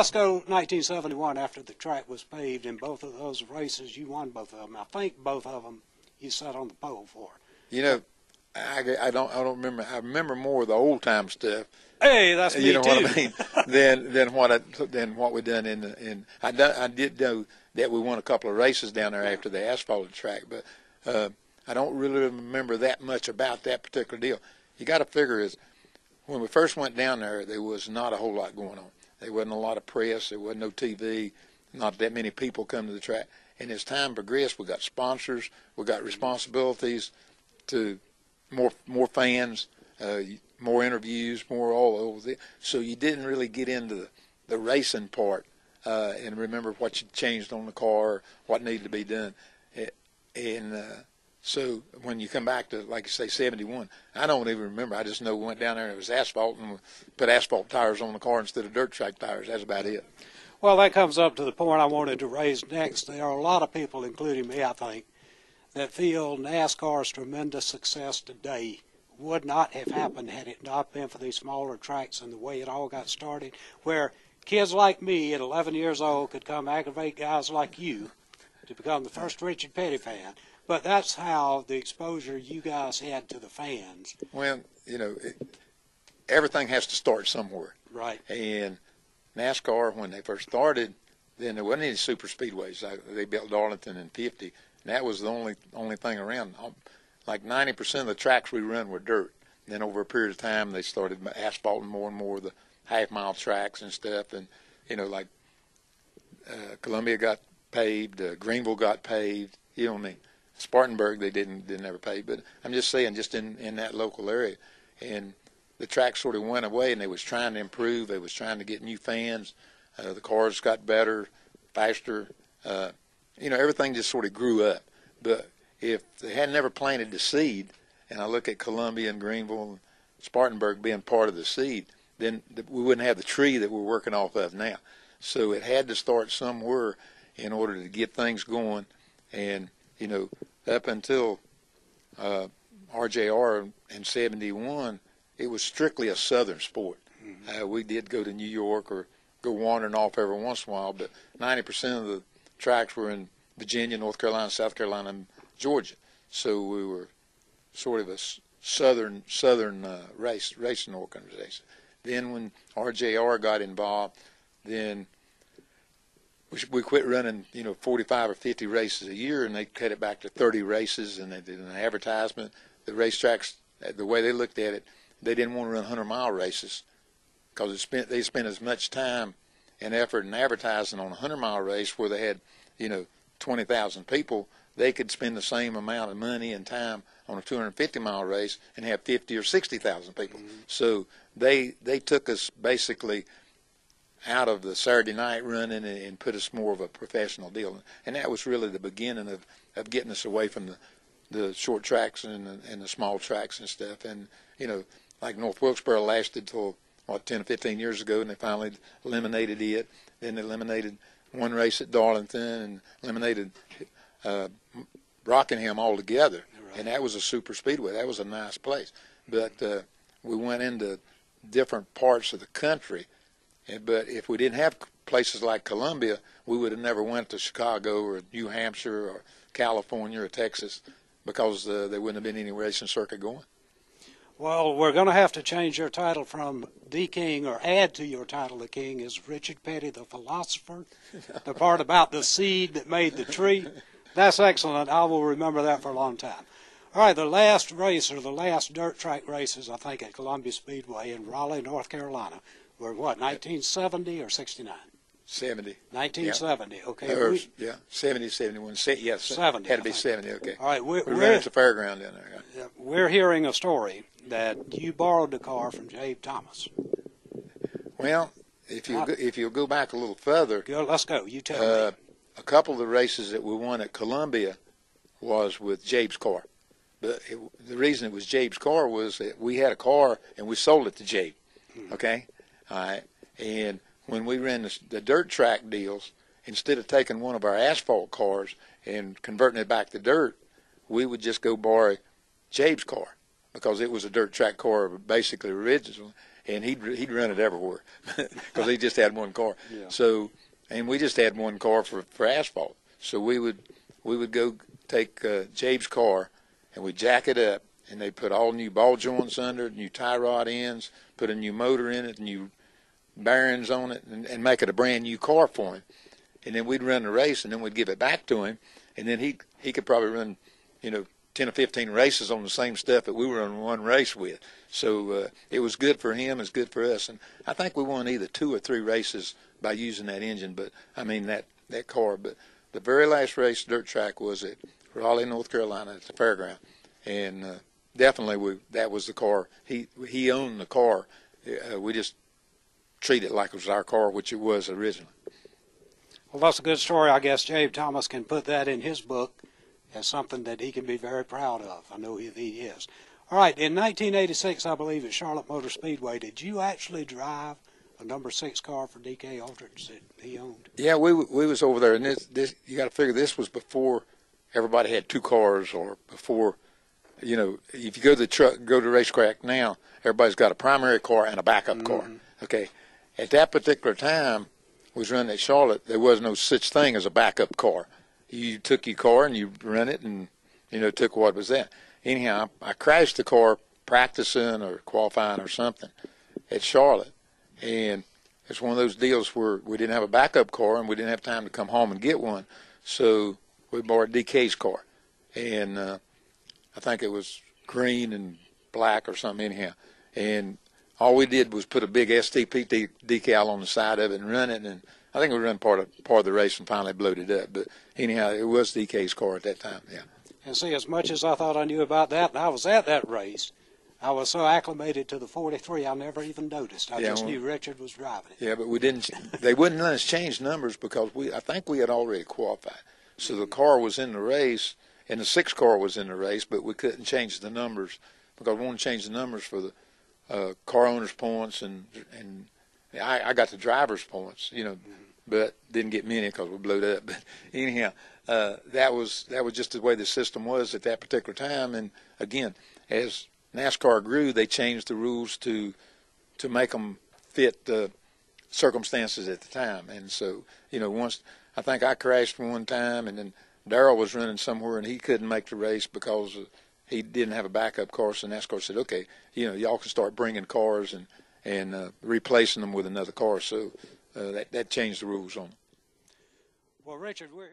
let's go 1971 after the track was paved. In both of those races, you won both of them. I think both of them you sat on the pole for. You know, I don't remember. I remember more of the old time stuff. Hey, that's me too. You know what I mean? than what we done in. I did know that we won a couple of races down there after the asphalted track, but I don't really remember that much about that particular deal. You got to figure is when we first went down there was not a whole lot going on. There wasn't a lot of press. There wasn't no TV. Not that many people come to the track. And as time progressed, we got sponsors. We got responsibilities to more fans, more interviews, more all over. So you didn't really get into the racing part and remember what you changed on the car, what needed to be done. So when you come back to, like you say, 71, I don't even remember. I just know we went down there and it was asphalt and we put asphalt tires on the car instead of dirt track tires. That's about it. Well, that comes up to the point I wanted to raise next. There are a lot of people, including me, I think, that feel NASCAR's tremendous success today would not have happened had it not been for these smaller tracks and the way it all got started, where kids like me at 11 years old could come aggravate guys like you to become the first Richard Petty fan. But that's how the exposure you guys had to the fans. Well, you know, everything has to start somewhere. Right. And NASCAR, when they first started, then there wasn't any super speedways. They built Darlington in '50, and that was the only thing around. Like 90% of the tracks we run were dirt. Then over a period of time, they started asphalting more and more of the half-mile tracks and stuff. And, you know, like Columbia got paved, Greenville got paved, you know what I mean. Spartanburg, they didn't ever pave. But I'm just saying, just in that local area. And the track sort of went away, and they was trying to improve. They was trying to get new fans. The cars got better, faster. You know, everything just sort of grew up. But if they had never planted the seed, and I look at Columbia and Greenville and Spartanburg being part of the seed, then we wouldn't have the tree that we're working off of now. So it had to start somewhere in order to get things going. And, you know, up until RJR in '71, it was strictly a southern sport. We did go to New York or go wandering off every once in a while, but 90% of the tracks were in Virginia, North Carolina, South Carolina, and Georgia. So we were sort of a southern racing organization. Then when RJR got involved, then we quit running, 45 or 50 races a year, and they cut it back to 30 races, and they did an advertisement. The racetracks, the way they looked at it, they didn't want to run 100-mile races because they spent as much time and effort in advertising on a 100-mile race where they had, 20,000 people. They could spend the same amount of money and time on a 250-mile race and have 50 or 60,000 people. So they took us basically out of the Saturday night running and put us more of a professional deal. And that was really the beginning of getting us away from the short tracks and the small tracks and stuff. And, like North Wilkesboro lasted till, 10 or 15 years ago, and they finally eliminated it. Then they eliminated one race at Darlington and eliminated Rockingham altogether. Right. And that was a super speedway. That was a nice place. But we went into different parts of the country. But if we didn't have places like Columbia, we would have never went to Chicago or New Hampshire or California or Texas because there wouldn't have been any racing circuit going. Well, we're going to have to change your title from the King, or add to your title, the King, is Richard Petty, the philosopher. The part about the seed that made the tree. That's excellent. I will remember that for a long time. All right, the last race, or the last dirt track races, I think, at Columbia Speedway in Raleigh, North Carolina, were what, 1970 or 69? 70. 1970, yeah. okay. 70, 71. Yes, 70. Had to be 70, okay. All right, we ran at the fairground down there. Yeah, we're hearing a story that you borrowed the car from Jabe Thomas. Well, if you'll go back a little further. Let's go. You tell me. A couple of the races that we won at Columbia was with Jabe's car. But the reason it was Jabe's car was that we had a car and we sold it to Jabe. Okay? All right. And when we ran the dirt track deals, instead of taking one of our asphalt cars and converting it back to dirt, we would just go borrow Jabe's car because it was a dirt track car, basically original. and he'd run it everywhere because he just had one car. Yeah. So, and we just had one car for asphalt. So we would go take Jabe's car, and we'd jack it up, and they put all new ball joints under it, new tie rod ends, put a new motor in it, new bearings on it, and make it a brand new car for him. And then we'd run the race, and then we'd give it back to him, and then he could probably run, 10 or 15 races on the same stuff that we were on one race with. So it was good for him, it's good for us. And I think we won either 2 or 3 races by using that engine, but I mean that car. But the very last race dirt track was at Raleigh, North Carolina at the fairground. And definitely that was the car. He owned the car. We just treated it like it was our car, which it was originally. Well, that's a good story. I guess Jabe Thomas can put that in his book as something that he can be very proud of. I know he is. All right, in 1986, I believe, at Charlotte Motor Speedway, did you actually drive a number 6 car for D.K. Aldridge that he owned? Yeah, we was over there, and this you got to figure this was before everybody had 2 cars, or before, if you go to the racetrack now, everybody's got a primary car and a backup car. Okay, at that particular time, was running at Charlotte, there was no such thing as a backup car. You took your car and you run it, and took what was that. Anyhow, I crashed the car practicing or qualifying or something at Charlotte, and it's one of those deals where we didn't have a backup car and we didn't have time to come home and get one, so we borrowed DK's car, and I think it was green and black or something anyhow, and all we did was put a big STP decal on the side of it and run it, and I think we ran part of the race and finally blowed it up. But anyhow, it was DK's car at that time, yeah. And see, as much as I thought I knew about that, and I was at that race, I was so acclimated to the 43, I never even noticed. I just knew Richard was driving it. Yeah, but we didn't. They wouldn't let us change numbers because I think we had already qualified. So the car was in the race, and the 6 car was in the race, but we couldn't change the numbers because we wanted to change the numbers for the car owner's points, and I got the driver's points, but didn't get many because we blew it up. But anyhow, that was just the way the system was at that particular time. And again, as NASCAR grew, they changed the rules to make them fit the circumstances at the time. And so, once I think I crashed one time, and then Darrell was running somewhere and he couldn't make the race because he didn't have a backup car. So NASCAR said, okay, y'all can start bringing cars and replacing them with another car. So that changed the rules on it. Well, Richard, we're